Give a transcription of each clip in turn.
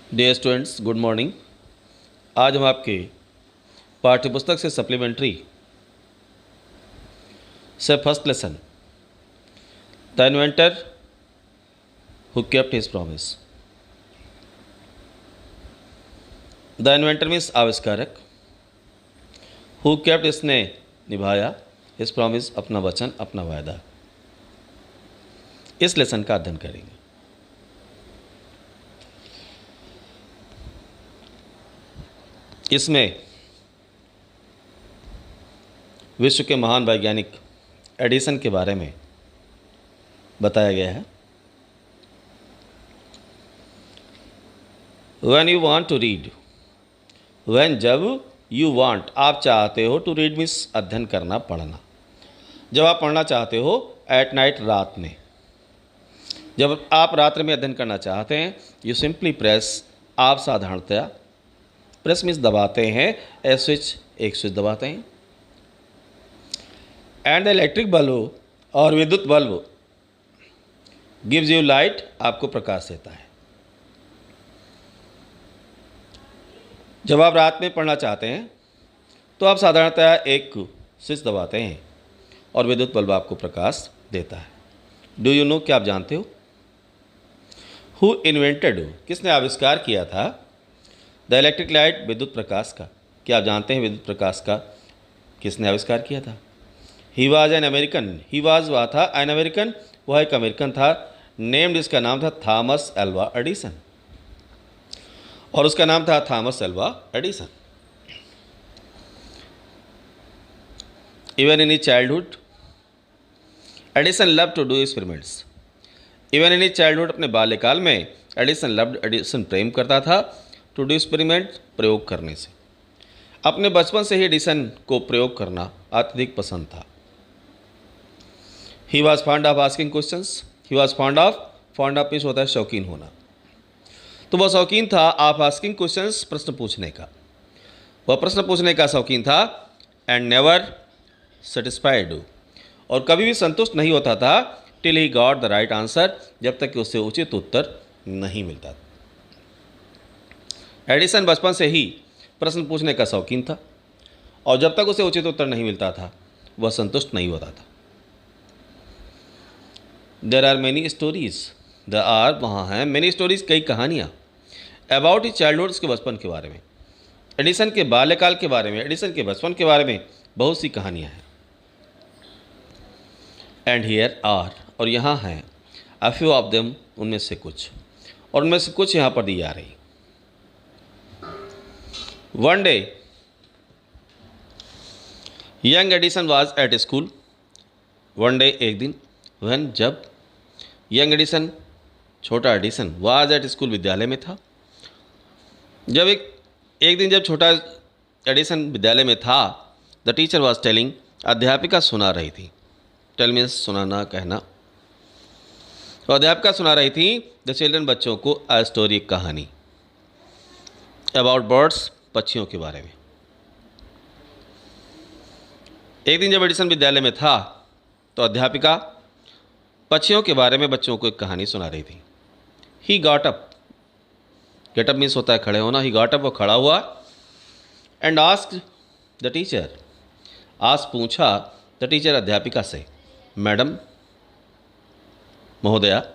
Dear students, good morning. आज हम आपके पाठ्यपुस्तक से सप्लीमेंट्री से first lesson the inventor who kept his promise. The inventor means आविष्कारक, हु केप्ट इसने निभाया, हिज प्रॉमिस अपना वचन, अपना वायदा। इस लेसन का अध्ययन करेंगे। इसमें विश्व के महान वैज्ञानिक एडिसन के बारे में बताया गया है। When you want to read, when जब you want आप चाहते हो, to read means अध्ययन करना, पढ़ना। जब आप पढ़ना चाहते हो at night रात में, जब आप रात्र में अध्ययन करना चाहते हैं, you simply press आप साधारणतया, प्रेस मीन्स दबाते हैं, ए स्विच एक स्विच दबाते हैं, एंड इलेक्ट्रिक बल्ब और विद्युत बल्ब गिव्स यू लाइट आपको प्रकाश देता है। जब आप रात में पढ़ना चाहते हैं तो आप साधारणतः एक स्विच दबाते हैं और विद्युत बल्ब आपको प्रकाश देता है। डू यू नो, क्या आप जानते हो? हु इन्वेंटेड, किसने आविष्कार किया था? द इलेक्ट्रिक लाइट, विद्युत प्रकाश का। क्या आप जानते हैं विद्युत प्रकाश का किसने आविष्कार किया था? He was an American, he was वह था, एन अमेरिकन वह एक अमेरिकन था, नेम्ड इसका नाम था थॉमस एल्वा एडिसन, और उसका नाम था Thomas Alva Edison. Even in his childhood Edison love to do experiments. Even in his childhood, अपने बाल्यकाल में एडिसन लव्ड, एडिसन प्रेम करता था, टू डू एक्सपेरिमेंट प्रयोग करने से। अपने बचपन से ही एडिसन को प्रयोग करना अत्यधिक पसंद था। He was fond of asking questions, he was fond of means होता है शौकीन होना, तो वह शौकीन था ऑफ आस्किंग क्वेश्चंस, प्रश्न पूछने का। वह प्रश्न पूछने का शौकीन था, एंड नेवर सेटिस्फाइड, और कभी भी संतुष्ट नहीं होता था, till he got the right answer, जब तक कि उससे उचित उत्तर नहीं मिलता। एडिसन बचपन से ही प्रश्न पूछने का शौकीन था, और जब तक उसे उचित उत्तर नहीं मिलता था वह संतुष्ट नहीं होता था। There are many stories, there are वहाँ हैं मैनी स्टोरीज, कई कहानियाँ, अबाउट ही चाइल्डहुड, उसके बचपन के बारे में, एडिसन के बाल्यकाल के बारे में, एडिसन के बचपन के बारे में बहुत सी कहानियाँ हैं। एंड हियर आर, और यहाँ हैं अ फ्यू ऑफ देम, उनमें से कुछ, और उनमें से कुछ यहाँ पर दी जा रही। One day, young Edison was at school. One day, एक दिन, when जब young Edison, छोटा एडिसन, was at school, विद्यालय में था। जब एक दिन जब छोटा एडिसन विद्यालय में था, the teacher was telling, अध्यापिका सुना रही थी। tell means सुनाना, कहना। तो अध्यापिका सुना रही थी the children, बच्चों को a story, कहानी, about birds, पक्षियों के बारे में। एक दिन जब एडिसन विद्यालय में था तो अध्यापिका पक्षियों के बारे में बच्चों को एक कहानी सुना रही थी। He got up, get up means होता है खड़े होना। ही गॉट अप, वो खड़ा हुआ, एंड आस्क्ड द टीचर, आज पूछा द टीचर, अध्यापिका से, मैडम, महोदया,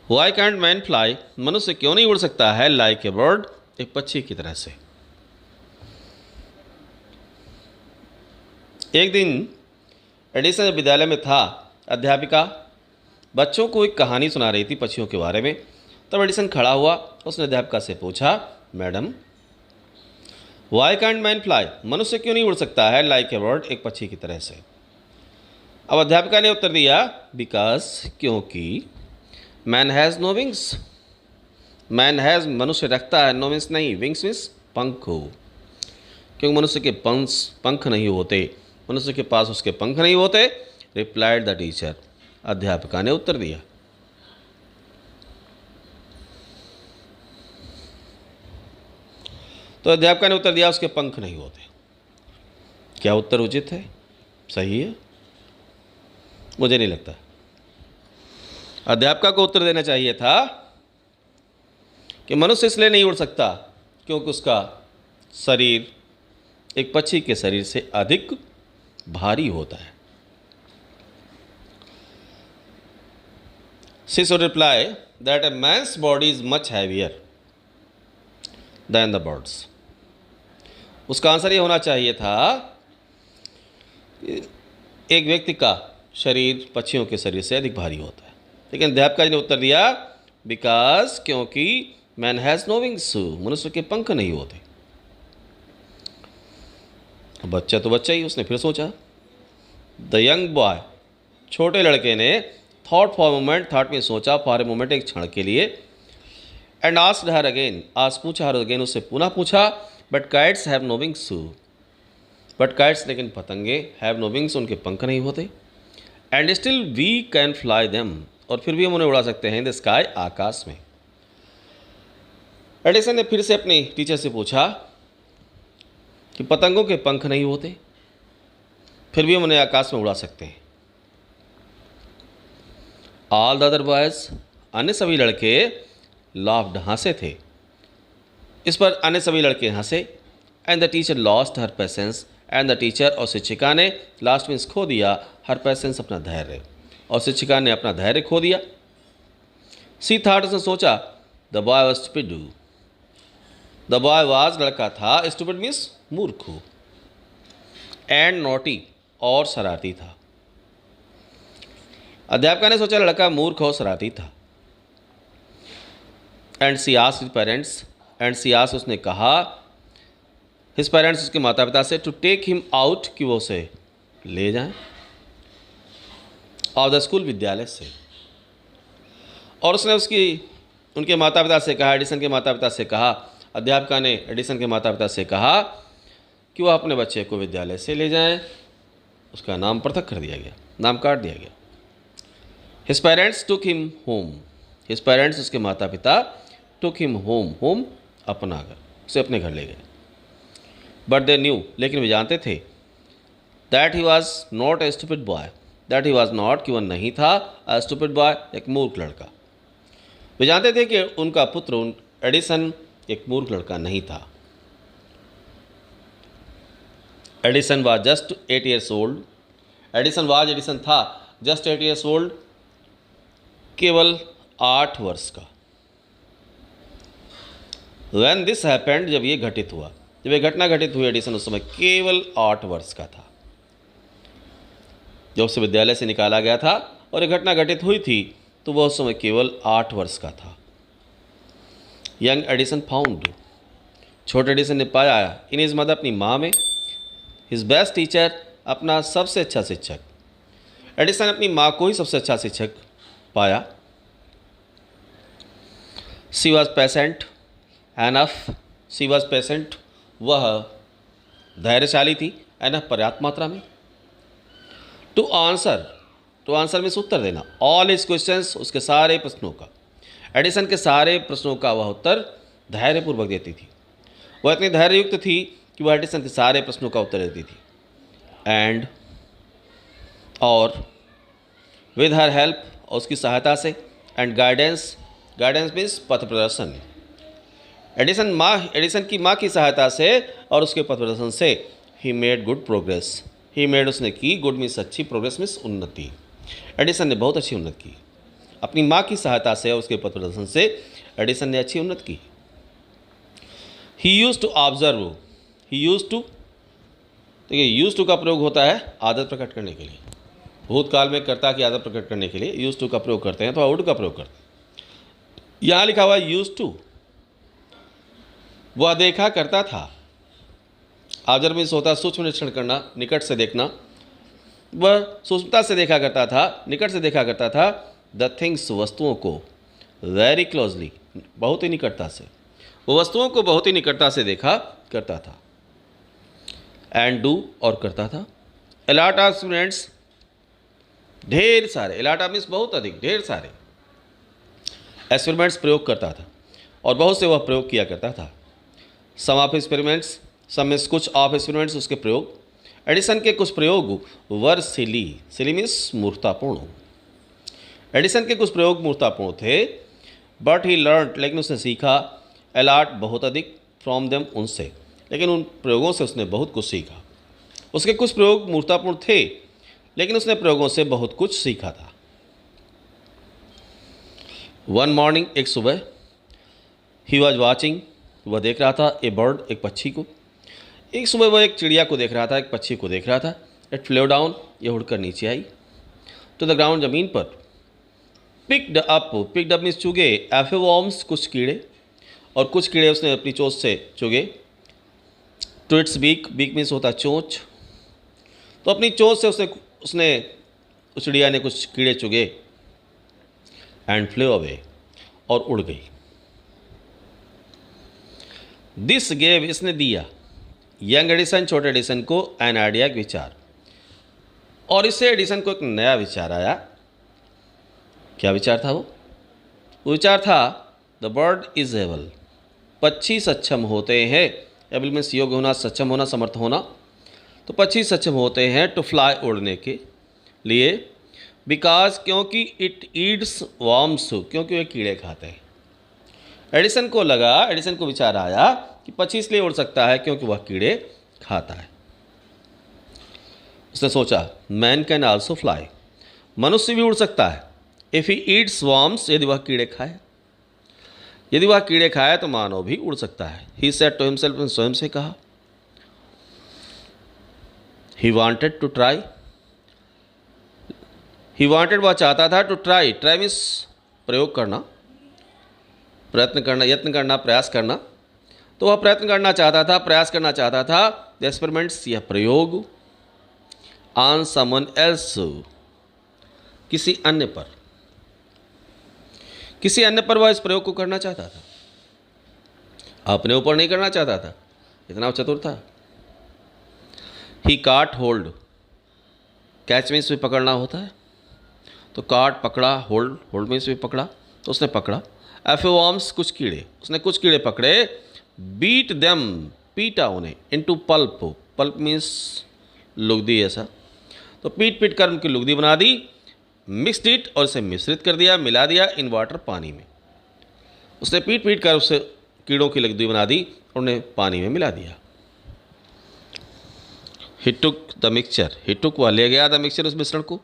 वाई कैंट मैन फ्लाई, मनुष्य क्यों नहीं उड़ सकता है, लाइक ए बर्ड, एक पक्षी की तरह से। एक दिन एडिसन विद्यालय में था, अध्यापिका बच्चों को एक कहानी सुना रही थी पक्षियों के बारे में। तब एडिसन खड़ा हुआ, उसने अध्यापिका से पूछा, madam, why can't man fly, मनुष्य क्यों नहीं उड़ सकता है, लाइक ए बर्ड, एक पक्षी की तरह से। अब अध्यापिका ने उत्तर दिया, बिकॉज, क्योंकि, man has no wings, man has, मनुष्य रखता है, नो विंग्स नहीं, विंग्स मीन्स पंख हो, क्योंकि मनुष्य के पंख नहीं होते, मनुष्य के पास उसके पंख नहीं होते। रिप्लाइड द टीचर, अध्यापिका ने उत्तर दिया। तो अध्यापिका ने उत्तर दिया, उसके पंख नहीं होते। क्या उत्तर उचित है, सही है? मुझे नहीं लगता। अध्यापिका को उत्तर देना चाहिए था, कि मनुष्य इसलिए नहीं उड़ सकता क्योंकि उसका शरीर एक पक्षी के शरीर से अधिक भारी होता है। She should reply that a man's body is much heavier than the birds. उसका आंसर ये होना चाहिए था, एक व्यक्ति का शरीर पक्षियों के शरीर से अधिक भारी होता है। लेकिन अध्यापक ने उत्तर दिया बिकॉज, क्योंकि मैन हैज़ नो विंग्स, मनुष्य के पंख नहीं होते। बच्चा तो बच्चा ही, उसने फिर सोचा। द यंग बॉय, छोटे लड़के ने थॉट फॉर मोमेंट, थॉट में सोचा, फॉर ए मोमेंट, एक क्षण के लिए। एंड आस्क्ड हर अगेन, आज पूछा हर अगेन, उससे पुनः पूछा, but kites have no wings, but kites, लेकिन पतंगे, हैव नो विंग्स, उनके पंख नहीं होते। And still we can fly them, और फिर भी हम उन्हें उड़ा सकते हैं, इन द स्काई, आकाश में। एडिसन ने फिर से अपने टीचर से पूछा कि पतंगों के पंख नहीं होते, फिर भी हम उन्हें आकाश में उड़ा सकते हैं। ऑल द अदर बॉयज, अन्य सभी लड़के, लाफ्ड, हंसे थे। इस पर अन्य सभी लड़के हंसे। And the teacher lost her patience, and the teacher, और शिक्षिका ने, लास्ट मीन्स खो दिया, हर पेशेंस, अपना धैर्य, और शिक्षिका ने अपना धैर्य खो दिया। सी थॉट, उसने सोचा, the boy was stupid, the boy was, लड़का था, स्टूपिड मीन्स मूर्ख, एंड नॉटी, और शरारती था। अध्यापक ने सोचा लड़का मूर्ख और शरारती था। And she asked his parents, and she asked, उसने कहा, हिज पेरेंट्स, उसके माता पिता से, टू टेक हिम आउट, कि वो उसे ले जाएं, ऑफ द स्कूल, विद्यालय से। और उसने उनके माता पिता से कहा, एडिसन के माता पिता से कहा, अध्यापिका ने एडिसन के माता पिता से कहा कि वह अपने बच्चे को विद्यालय से ले जाएं। उसका नाम पृथक कर दिया गया, नाम काट दिया गया। His parents took him home, his parents, उसके माता पिता, टुक हिम होम, होम, अपना घर, उसे अपने घर ले गए। बट दे न्यू, लेकिन वे जानते थे, that he was not a stupid boy, that he was not, कि वह नहीं था, अ स्टूपिड बॉय, एक मूर्ख लड़का। वे जानते थे कि उनका पुत्र एडिसन एक मूर्ख लड़का नहीं था। Edison was just 8 years old, Edison था जस्ट 8 years old, केवल 8 वर्ष का। When this happened, जब ये घटित हुआ, जब ये घटना घटित हुई, एडिसन उस समय केवल 8 वर्ष का था, जब उसे विद्यालय से निकाला गया था, और ये घटना घटित हुई थी तो वह उस समय केवल 8 वर्ष का था। यंग एडिसन फाउंड, छोटे एडिसन ने पाया इन हिज मदर, अपनी माँ में, हिज बेस्ट टीचर, अपना सबसे अच्छा शिक्षक। एडिसन अपनी माँ को ही सबसे अच्छा शिक्षक पाया। She was patient enough, she was patient, वह धैर्यशाली थी, एनफ, पर्याप्त मात्रा में। टू आंसर में उत्तर देना, ऑल हिज क्वेश्चंस, उसके सारे प्रश्नों का, एडिसन के सारे प्रश्नों का वह उत्तर धैर्यपूर्वक देती थी। वह इतनी धैर्ययुक्त थी कि वह एडिसन के सारे प्रश्नों का उत्तर देती थी। एंड, और, विद हर हेल्प, और उसकी सहायता से, एंड गाइडेंस, गाइडेंस मीन्स पथ प्रदर्शन, एडिसन की माँ की सहायता से और उसके पथ प्रदर्शन से, he made good progress, he made, उसने की, गुड मीन्स अच्छी, प्रोग्रेस मीन्स उन्नति। एडिसन ने बहुत अच्छी उन्नति की, अपनी माँ की सहायता से और उसके पथ प्रदर्शन से एडिसन ने अच्छी उन्नति की। He use to observe, he use to, देखिए यूज टू का प्रयोग होता है आदत प्रकट करने के लिए, भूतकाल में कर्ता की आदत प्रकट करने के लिए यूज टू का प्रयोग करते हैं, तो वुड का प्रयोग करते हैं। यहाँ लिखा हुआ यूज टू, वह देखा करता था। ऑब्जर्व मीन्स होता है सूक्ष्म निरीक्षण करना, निकट से देखना, वह सूक्ष्मता से देखा करता था, निकट से देखा करता था। द थिंग्स, वस्तुओं को, वेरी क्लोजली, बहुत ही निकटता से, वो वस्तुओं को बहुत ही निकटता से देखा करता था। एंड डू, और करता था। ए लॉट ऑफ स्टूडेंट्स, ढेर सारे, ए लॉट ऑफ मीन्स बहुत अधिक, ढेर सारे एक्सपेरिमेंट्स प्रयोग करता था, और बहुत से वह प्रयोग किया करता था। सम ऑफ एक्सपेरिमेंट्स, सम मीन्स कुछ, ऑफ एक्सपेरिमेंट्स उसके प्रयोग। एडिसन के कुछ प्रयोग वर सिली, सिली मीन्स मूर्खतापूर्ण। एडिसन के कुछ प्रयोग मूर्खतापूर्ण थे। बट ही लर्न, लेकिन उसने सीखा, अलॉट, बहुत अधिक, फ्रॉम देम, उनसे, लेकिन उन प्रयोगों से उसने बहुत कुछ सीखा। उसके कुछ प्रयोग मूर्खतापूर्ण थे, लेकिन उसने प्रयोगों से बहुत कुछ सीखा था। वन मॉर्निंग, एक सुबह, ही वॉज वॉचिंग, वह देख रहा था, ए बर्ड, एक पक्षी को। एक सुबह वह एक चिड़िया को देख रहा था, एक पक्षी को देख रहा था। इट फ्लो डाउन, यह उड़कर नीचे आई, टू द ग्राउंड, जमीन पर। पिक्ड अप मीन्स चुगे, एफे वॉर्म्स, कुछ कीड़े, और कुछ कीड़े उसने अपनी चोंच से चुगे। To its beak, beak means होता चोंच, तो अपनी चोंच से उसने उस चिड़िया ने कुछ कीड़े चुगे। एंड फ्लो अवे, और उड़ गई। दिस गेव, इसने दिया, यंग एडिसन, छोटे एडिसन को, एन आइडिया, एक विचार, और इससे एडिसन को एक नया विचार आया। क्या विचार था वो विचार था, द बर्ड इज एबल, पक्षी सक्षम होते हैं, एबल मीन्स योग्य होना, सक्षम होना, समर्थ होना, तो पक्षी सक्षम होते हैं टू फ्लाई, उड़ने के लिए, बिकॉज, क्योंकि, इट ईट्स वर्म्स, क्योंकि वे कीड़े खाते हैं। एडिसन को विचार आया कि पक्षी इसलिए उड़ सकता है क्योंकि वह कीड़े खाता है। उसने सोचा, मैन कैन आल्सो फ्लाई, मनुष्य भी उड़ सकता है, इफ ही ईट्स वर्म्स, यदि वह कीड़े खाए तो मानव भी उड़ सकता है। ही सेड टू हिमसेल्फ, स्वयं से कहा। ही वांटेड टू ट्राई, वह चाहता था, टू ट्राई मीन्स प्रयोग करना, प्रयत्न करना, यत्न करना, प्रयास करना, तो वह प्रयत्न करना चाहता था, प्रयास करना चाहता था। द एक्सपेरिमेंट्स, यह प्रयोग, ऑन समवन एल्स, किसी अन्य पर वह इस प्रयोग को करना चाहता था, अपने ऊपर नहीं करना चाहता था, इतना चतुर था। ही काट होल्ड, कैच मीन्स भी पकड़ना होता है, तो काट, पकड़ा, होल्ड मीन्स भी पकड़ा, तो उसने पकड़ा। एफेवॉर्म्स, कुछ कीड़े, उसने कुछ कीड़े पकड़े। बीट देम, पीटा उन्हें, इनटू पल्प, पल्प मीन्स लुगदी ऐसा, तो पीट कर उनकी लुगदी बना दी। मिक्सड इट, और इसे मिश्रित कर दिया, मिला दिया, इन वाटर, पानी में। उसने पीट कर उससे कीड़ों की लुगदी बना दी और उन्हें पानी में मिला दिया। ही टुक द मिक्सचर, वह ले गया द मिक्सचर, उस मिश्रण को,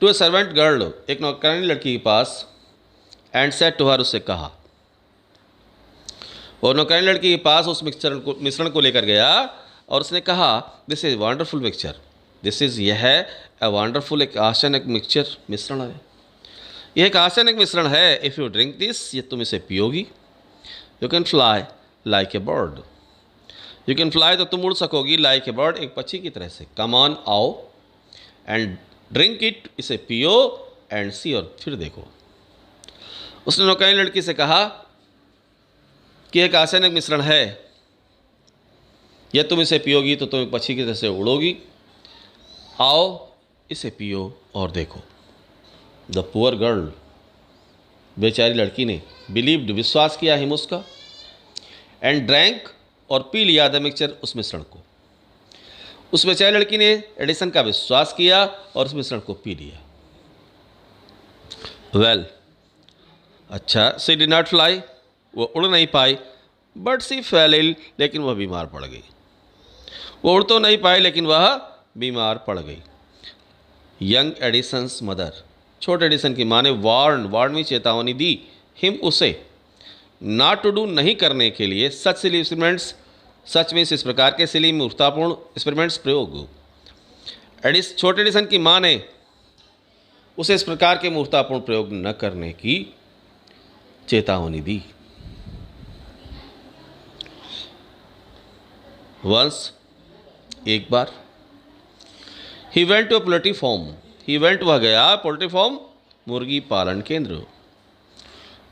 टू ए सर्वेंट गर्ल, एक नौकरानी लड़की के पास, एंड सेड टू हर, उससे कहा। और नौकरानी लड़की के पास उस मिश्रण को लेकर गया और उसने कहा, दिस इज वंडरफुल मिक्सचर, यह है अ वंडरफुल, एक आश्चर्यजनक मिश्रण है, यह एक आश्चर्यजनक मिश्रण है। इफ़ यू ड्रिंक दिस, ये तुम इसे पियोगी, you can fly like a bird, you can fly, तो तुम उड़ सकोगी, लाइक ए बर्ड, एक पक्षी की तरह से। कम ऑन, आओ, एंड ड्रिंक इट, इसे पियो, एंड सी, और फिर देखो। उसने नौकरानी लड़की से कहा कि एक आश्चर्यजनक मिश्रण है, यह तुम इसे पियोगी तो तुम एक पक्षी की तरह से उड़ोगी, आओ इसे पियो और देखो। द पुअर गर्ल, बेचारी लड़की ने, बिलीव्ड, विश्वास किया, हिम, उसका, एंड ड्रैंक, और पी लिया, द मिक्सचर, उस मिश्रण को। उस बेचारी लड़की ने एडिसन का विश्वास किया और उस मिश्रण को पी लिया। वेल, अच्छा, सी डिड नॉट फ्लाई, वो उड़ नहीं पाई, बट सी फेल इल, लेकिन वह बीमार पड़ गई। वो उड़ तो नहीं पाई लेकिन वह बीमार पड़ गई। यंग एडिसन्स मदर, छोटे एडिसन की माँ ने वार्न में चेतावनी दी, हिम, उसे, नॉट टू डू, नहीं करने के लिए, सच सिली एक्सपेरिमेंट्स, सच मीन्स इस प्रकार के, सिली मूर्खतापूर्ण, एक्सपेरिमेंट्स, प्रयोग। छोटे एडिसन की माँ ने उसे इस प्रकार के मूर्खतापूर्ण प्रयोग न करने की चेतावनी दी। वंस, एक बार, he went to poultry farm, वह गया, पोल्ट्री फार्म, मुर्गी पालन केंद्र,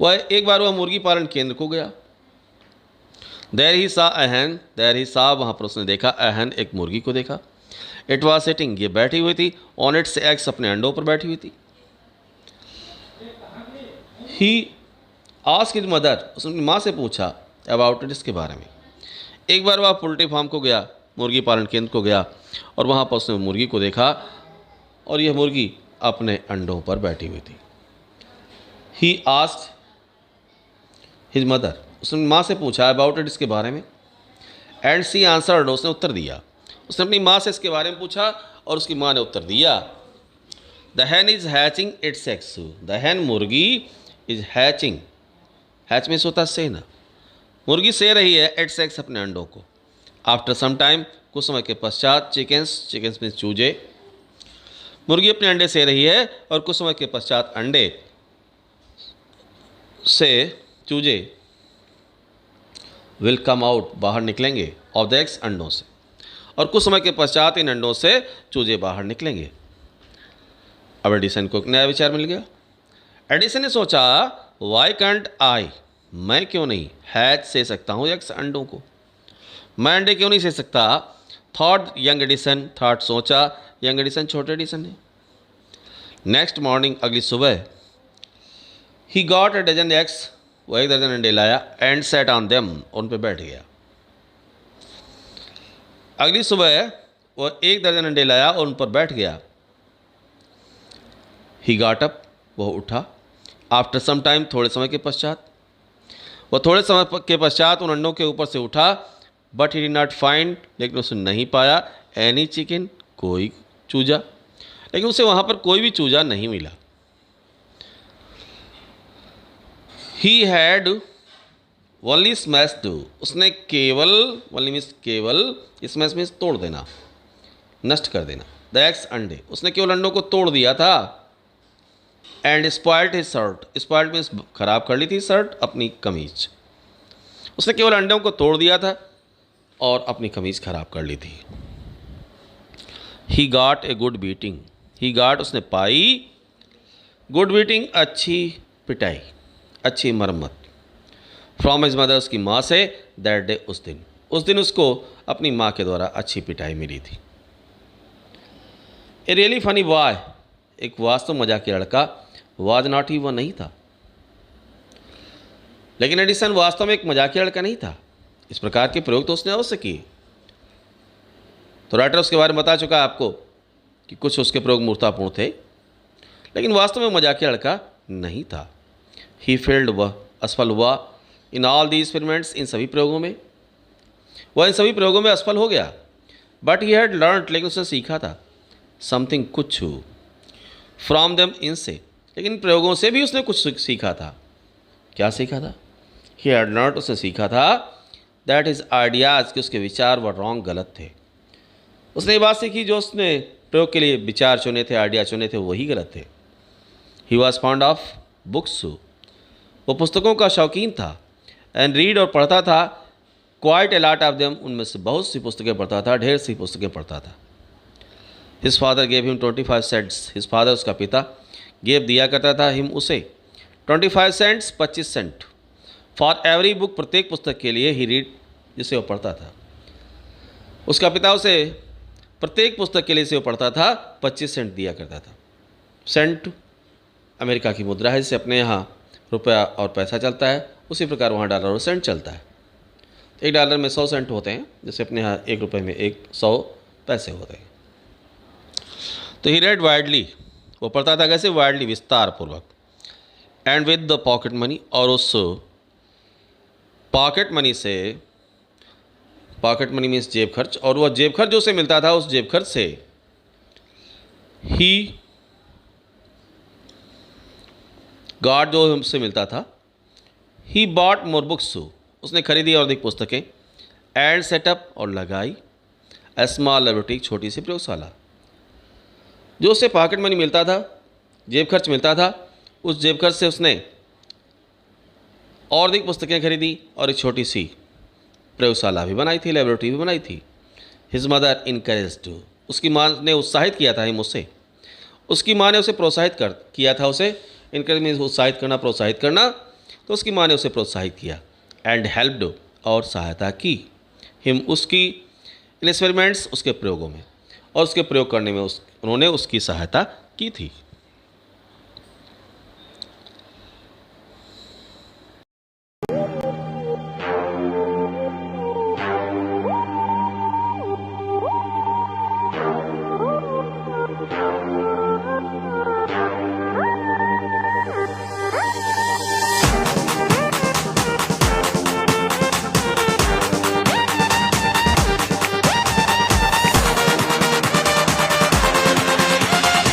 एक बार वह मुर्गी पालन केंद्र को गया। देयर ही सा, वहाँ पर उसने देखा, अहन, एक मुर्गी को देखा। इट वॉज सिटिंग, ये बैठी हुई थी, ऑन इट्स एग्स, अपने अंडों पर बैठी हुई थी। ही आस्क्ड हिज मदर, उसने अपनी माँ से पूछा, अबाउट इट, इसके बारे में। एक बार वह पोल्ट्री फार्म को गया, मुर्गी पालन केंद्र को गया, और वहाँ पर उसने मुर्गी को देखा और यह मुर्गी अपने अंडों पर बैठी हुई थी। ही आस्क्ड हिज मदर, उसने माँ से पूछा अबाउट इट, इसके बारे में। एंड सी आंसर्ड, उसने उत्तर दिया। उसने अपनी माँ से इसके बारे में पूछा और उसकी माँ ने उत्तर दिया। The Hahn is hatching it's eggs, the हैन मुर्गी इज हैचिंग, हैच मीन्स होता है सेना, मुर्गी से रही है इट्स एग्स अपने अंडों को। आफ्टर सम टाइम, कुछ समय के पश्चात, चिकन्स, चिकन्स मीन्स चूजे, मुर्गी अपने अंडे से रही है और कुछ समय के पश्चात अंडे से चूजे विल कम आउट, बाहर निकलेंगे, ऑफ द एग्स, अंडों से, और कुछ समय के पश्चात इन अंडों से चूजे बाहर निकलेंगे। अब एडिसन को एक नया विचार मिल गया। एडिसन ने सोचा वाई कांट आई, मैं क्यों नहीं हैच से सकता हूँ एग्स, अंडों को, मैं अंडे क्यों नहीं से सकता। थॉट यंग एडिसन, थॉट सोचा यंग एडिसन, छोटे एडिसन ने। नेक्स्ट मॉर्निंग, अगली सुबह, he got a dozen eggs, वो एक दर्जन अंडे लाया, एंड सेट ऑन देम, उन पे बैठ गया। अगली सुबह वो एक दर्जन अंडे लाया और उन पर बैठ गया। ही गॉट अप, वो उठा। आफ्टर सम टाइम, थोड़े समय के पश्चात, वह थोड़े समय के पश्चात उन अंडों के ऊपर से उठा। But he did not find, लेकिन उसने नहीं पाया एनी चिकन, कोई चूजा, लेकिन उसे वहाँ पर कोई भी चूजा नहीं मिला। ही हैड ओनली स्मैश्ड, उसने केवल, ओनली मीन्स केवल, स्मैश मीन्स तोड़ देना, नष्ट कर देना, द एग्स, अंडे, उसने केवल अंडों को तोड़ दिया था। And spoiled his shirt, spoiled means खराब कर ली थी शर्ट, अपनी कमीज, उसने केवल अंडों को तोड़ दिया था और अपनी कमीज खराब कर ली थी। He got a good beating, he got, उसने पाई, गुड बीटिंग, अच्छी पिटाई, अच्छी मरम्मत, फ्रॉम हिज मदर, उसकी माँ से, दैट डे, उस दिन उसको अपनी माँ के द्वारा अच्छी पिटाई मिली थी। ए रियली फनी बॉय, एक वास्तव मजाकिया लड़का, वाज नॉट ही, वह नहीं था। लेकिन एडिसन वास्तव में एक मजाकिया लड़का नहीं था। इस प्रकार के प्रयोग तो उसने अवश्य किए। तो राइटर उसके बारे में बता चुका है आपको कि कुछ उसके प्रयोग मूर्तापूर्ण थे, लेकिन वास्तव में मजाकिया लड़का नहीं था। ही फेल्ड, वह असफल हुआ। इन ऑल दी एक्सपेरिमेंट्स, इन सभी प्रयोगों में, वह इन सभी प्रयोगों में असफल हो गया। बट ही हैड लर्नड, लेकिन उसने सीखा था, समथिंग, कुछ, फ्रॉम देम, इनसे, लेकिन प्रयोगों से भी उसने कुछ सीखा था। क्या सीखा था? ही हैड लर्नड, उसने सीखा था, दैट हिज आइडियाज़, कि उसके विचार व रॉन्ग, गलत थे। उसने ये बात सीखी, जो उसने प्रयोग के लिए विचार चुने थे, आइडिया चुने थे, वही गलत थे। He was fond of books, वो पुस्तकों का शौकीन था। एंड रीड, और पढ़ता था, quite a lot of them, उनमें से बहुत सी पुस्तकें पढ़ता था, ढेर सी पुस्तकें पढ़ता था। His father gave him 25 cents, his father, उसका पिता, गेव, दिया करता था, हिम, उसे, 25 cents, 25 cent, for every book, प्रत्येक पुस्तक के लिए, ही रीड, जिसे वो पढ़ता था। उसका पिता उसे प्रत्येक पुस्तक के लिए से वो पढ़ता था 25 सेंट दिया करता था। सेंट अमेरिका की मुद्रा है, जिससे अपने यहाँ रुपया और पैसा चलता है, उसी प्रकार वहाँ डॉलर और सेंट चलता है। एक डॉलर में 100 सेंट होते हैं, जैसे अपने यहाँ 1 रुपये में 100 पैसे होते हैं। तो ही रेड वाइडली, वो पढ़ता था कैसे? वाइडली, विस्तार पूर्वक। And with the pocket money, और उस पॉकेट मनी से, पॉकेट मनी मीन्स जेब खर्च, और वह जेब खर्च जो उसे मिलता था, उस जेब खर्च से ही गॉड, जो हमसे मिलता था, ही बॉट मोर बुक्स, उसने खरीदी और अधिक पुस्तकें। एंड सेटअप, और लगाई, ए स्मॉल लैबोरेटरी, छोटी सी प्रयोगशाला। जो उससे पॉकेट मनी मिलता था, जेब खर्च मिलता था, उस जेब खर्च से उसने और अधिक पुस्तकें खरीदी और एक छोटी सी प्रयोगशाला भी बनाई थी, लैबोरेटरी भी बनाई थी। हिज मदर इनकरेज्ड, उसकी माँ ने उत्साहित किया था हिम, उसे, उसकी माँ ने उसे प्रोत्साहित किया था, उसे, इनकरेज मीन्स उत्साहित करना, प्रोत्साहित करना, तो उसकी माँ ने उसे प्रोत्साहित किया। एंड हेल्प्ड, और सहायता की, हिम, उसकी, इन एक्सपेरिमेंट्स, उसके प्रयोगों में, और उसके प्रयोग करने में उन्होंने उसकी सहायता की थी।